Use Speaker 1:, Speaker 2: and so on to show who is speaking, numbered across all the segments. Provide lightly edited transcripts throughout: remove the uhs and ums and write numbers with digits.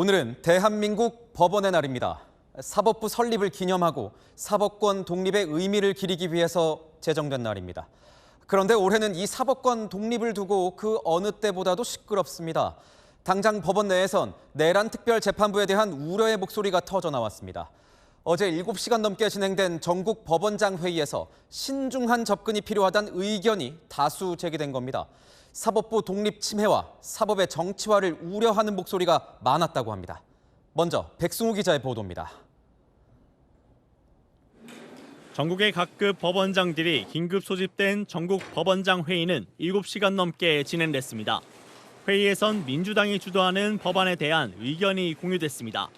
Speaker 1: 오늘은 대한민국 법원의 날입니다. 사법부 설립을 기념하고 사법권 독립의 의미를 기리기 위해서 제정된 날입니다. 그런데 올해는 이 사법권 독립을 두고 그 어느 때보다도 시끄럽습니다. 당장 법원 내에선 내란 특별재판부에 대한 우려의 목소리가 터져 나왔습니다. 어제 7시간 넘게 진행된 전국 법원장 회의에서 신중한 접근이 필요하다는 의견이 다수 제기된 겁니다. 사법부 독립 침해와 사법의 정치화를 우려하는 목소리가 많았다고 합니다. 먼저 백승우 기자의 보도입니다.
Speaker 2: 전국의 각급 법원장들이 긴급 소집된 전국 법원장 회의는 7시간 넘게 진행됐습니다. 회의에선 민주당이 주도하는 법안에 대한 의견이 공유됐습니다.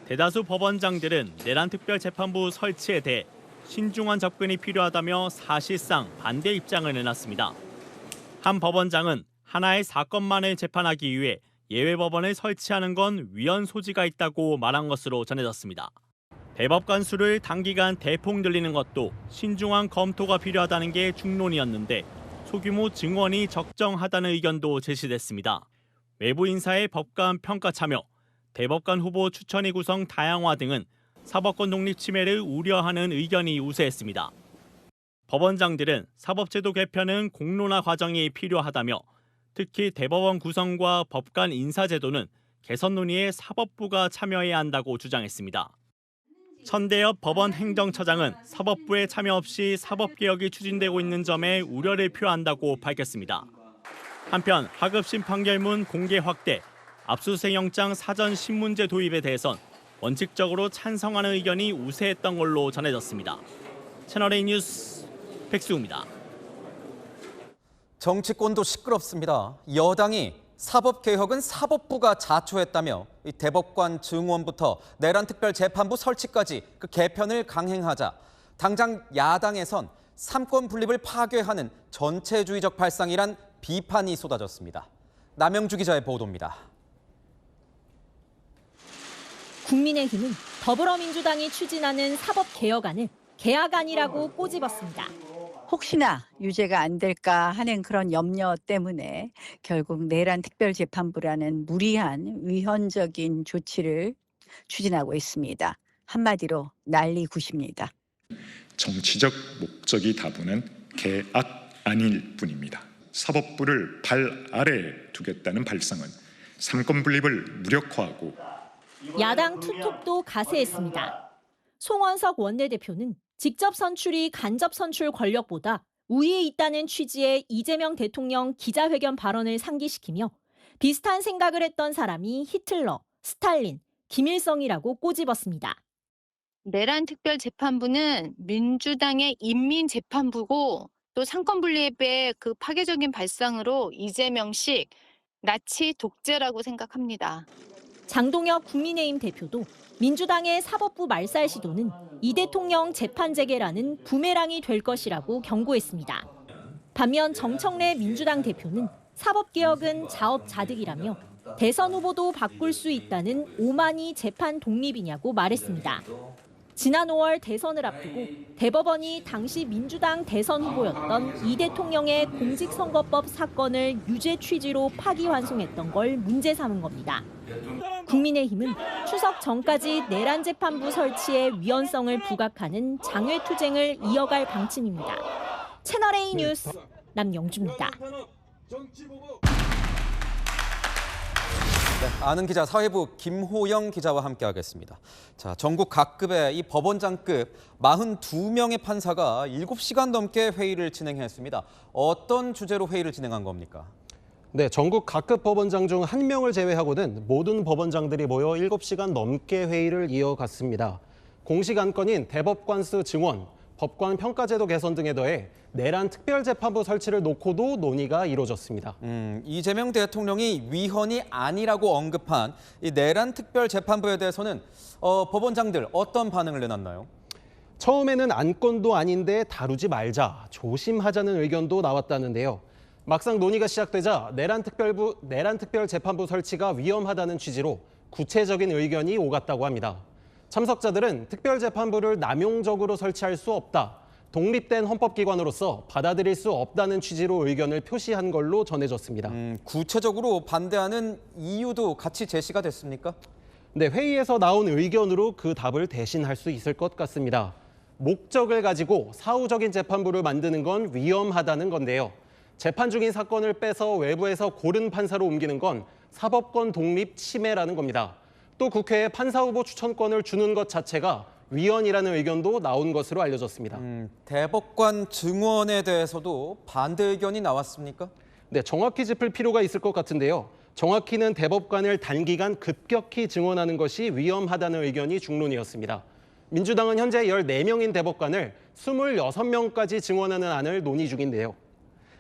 Speaker 2: 대다수 법원장들은 내란특별재판부 설치에 대해 신중한 접근이 필요하다며 사실상 반대 입장을 내놨습니다. 한 법원장은 하나의 사건만을 재판하기 위해 예외법원을 설치하는 건 위헌 소지가 있다고 말한 것으로 전해졌습니다. 대법관 수를 단기간 대폭 늘리는 것도 신중한 검토가 필요하다는 게 중론이었는데 소규모 증원이 적정하다는 의견도 제시됐습니다. 외부 인사의 법관 평가 참여, 대법관 후보 추천위 구성 다양화 등은 사법권 독립 침해를 우려하는 의견이 우세했습니다. 법원장들은 사법제도 개편은 공론화 과정이 필요하다며 특히 대법원 구성과 법관 인사제도는 개선 논의에 사법부가 참여해야 한다고 주장했습니다. 천대엽 법원 행정처장은 사법부의 참여 없이 사법개혁이 추진되고 있는 점에 우려를 표한다고 밝혔습니다. 한편 하급심 판결문 공개 확대, 압수수색 영장 사전 신문제 도입에 대해선 원칙적으로 찬성하는 의견이 우세했던 걸로 전해졌습니다. 채널A 뉴스 백승우입니다.
Speaker 1: 정치권도 시끄럽습니다. 여당이 사법개혁은 사법부가 자초했다며 대법관 증원부터 내란특별재판부 설치까지 그 개편을 강행하자 당장 야당에선 삼권 분립을 파괴하는 전체주의적 발상이란 비판이 쏟아졌습니다. 남영주 기자의 보도입니다.
Speaker 3: 국민의힘은 더불어민주당이 추진하는 사법개혁안을 개혁안이라고 꼬집었습니다.
Speaker 4: 혹시나 유죄가 안 될까 하는 그런 염려 때문에 결국 내란특별재판부라는 무리한 위헌적인 조치를 추진하고 있습니다. 한마디로 난리굿입니다.
Speaker 5: 정치적 목적이 다분한 개악안일 뿐입니다. 사법부를 발 아래에 두겠다는 발상은 삼권 분립을 무력화하고
Speaker 3: 야당 투톱도 가세했습니다. 송원석 원내대표는 직접 선출이 간접 선출 권력보다 우위에 있다는 취지의 이재명 대통령 기자회견 발언을 상기시키며 비슷한 생각을 했던 사람이 히틀러, 스탈린, 김일성이라고 꼬집었습니다.
Speaker 6: 내란특별재판부는 민주당의 인민재판부고 또 삼권분립의 그 파괴적인 발상으로 이재명식 나치 독재라고 생각합니다.
Speaker 3: 장동혁 국민의힘 대표도 민주당의 사법부 말살 시도는 이 대통령 재판 재개라는 부메랑이 될 것이라고 경고했습니다. 반면 정청래 민주당 대표는 사법개혁은 자업자득이라며 대선 후보도 바꿀 수 있다는 오만이 재판 독립이냐고 말했습니다. 지난 5월 대선을 앞두고 대법원이 당시 민주당 대선 후보였던 이 대통령의 공직선거법 사건을 유죄 취지로 파기환송했던 걸 문제 삼은 겁니다. 국민의힘은 추석 전까지 내란재판부 설치의 위헌성을 부각하는 장외투쟁을 이어갈 방침입니다. 채널A 뉴스 남영주입니다.
Speaker 1: 아는 기자 사회부 김호영 기자와 함께하겠습니다. 자, 전국 각급의 이 법원장급 42명의 판사가 7시간 넘게 회의를 진행했습니다. 어떤 주제로 회의를 진행한 겁니까?
Speaker 7: 네, 전국 각급 법원장 중 1명을 제외하고는 모든 법원장들이 모여 7시간 넘게 회의를 이어갔습니다. 공식 안건인 대법관 수 증원, 법관 평가제도 개선 등에 더해 내란 특별재판부 설치를 놓고도 논의가 이루어졌습니다.
Speaker 1: 이재명 대통령이 위헌이 아니라고 언급한 이 내란 특별재판부에 대해서는 법원장들 어떤 반응을 내놨나요?
Speaker 7: 처음에는 안건도 아닌데 다루지 말자, 조심하자는 의견도 나왔다는데요. 막상 논의가 시작되자 내란특별재판부 설치가 위험하다는 취지로 구체적인 의견이 오갔다고 합니다. 참석자들은 특별재판부를 남용적으로 설치할 수 없다. 독립된 헌법기관으로서 받아들일 수 없다는 취지로 의견을 표시한 걸로 전해졌습니다.
Speaker 1: 구체적으로 반대하는 이유도 같이 제시가 됐습니까?
Speaker 7: 네, 회의에서 나온 의견으로 그 답을 대신할 수 있을 것 같습니다. 목적을 가지고 사후적인 재판부를 만드는 건 위험하다는 건데요. 재판 중인 사건을 빼서 외부에서 고른 판사로 옮기는 건 사법권 독립 침해라는 겁니다. 또 국회에 판사 후보 추천권을 주는 것 자체가 위헌이라는 의견도 나온 것으로 알려졌습니다.
Speaker 1: 대법관 증원에 대해서도 반대 의견이 나왔습니까?
Speaker 7: 네, 정확히 짚을 필요가 있을 것 같은데요. 정확히는 대법관을 단기간 급격히 증원하는 것이 위험하다는 의견이 중론이었습니다. 민주당은 현재 14명인 대법관을 26명까지 증원하는 안을 논의 중인데요.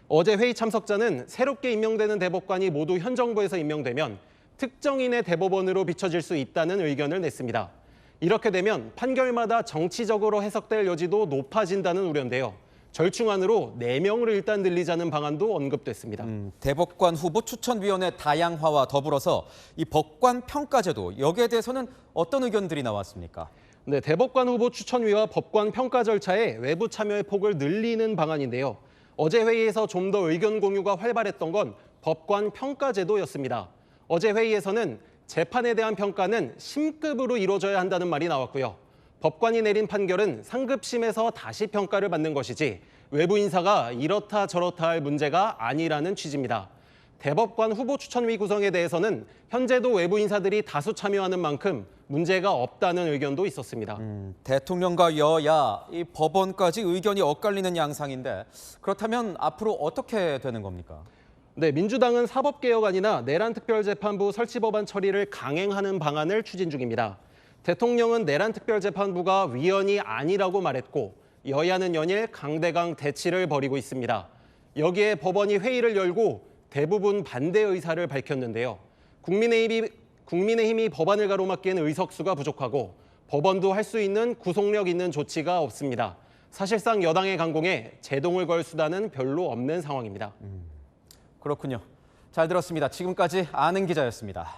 Speaker 7: 어제 회의 참석자는 새롭게 임명되는 대법관이 모두 현 정부에서 임명되면 특정인의 대법원으로 비춰질 수 있다는 의견을 냈습니다. 이렇게 되면 판결마다 정치적으로 해석될 여지도 높아진다는 우려인데요. 절충안으로 4명으로 일단 늘리자는 방안도 언급됐습니다.
Speaker 1: 대법관 후보 추천위원회 다양화와 더불어서 이 법관 평가제도 여기에 대해서는 어떤 의견들이 나왔습니까?
Speaker 7: 네, 대법관 후보 추천위와 법관 평가 절차에 외부 참여의 폭을 늘리는 방안인데요. 어제 회의에서 좀 더 의견 공유가 활발했던 건 법관 평가제도였습니다. 어제 회의에서는 재판에 대한 평가는 심급으로 이루어져야 한다는 말이 나왔고요. 법관이 내린 판결은 상급심에서 다시 평가를 받는 것이지 외부 인사가 이렇다 저렇다 할 문제가 아니라는 취지입니다. 대법관 후보 추천위 구성에 대해서는 현재도 외부 인사들이 다수 참여하는 만큼 문제가 없다는 의견도 있었습니다.
Speaker 1: 대통령과 여야, 이 법원까지 의견이 엇갈리는 양상인데 그렇다면 앞으로 어떻게 되는 겁니까?
Speaker 7: 네, 민주당은 사법개혁안이나 내란특별재판부 설치 법안 처리를 강행하는 방안을 추진 중입니다. 대통령은 내란특별재판부가 위헌이 아니라고 말했고 여야는 연일 강대강 대치를 벌이고 있습니다. 여기에 법원이 회의를 열고 대부분 반대 의사를 밝혔는데요. 국민의힘이 법안을 가로막기에는 의석수가 부족하고 법원도 할 수 있는 구속력 있는 조치가 없습니다. 사실상 여당의 강공에 제동을 걸 수단은 별로 없는 상황입니다.
Speaker 1: 그렇군요. 잘 들었습니다. 지금까지 아는 기자였습니다.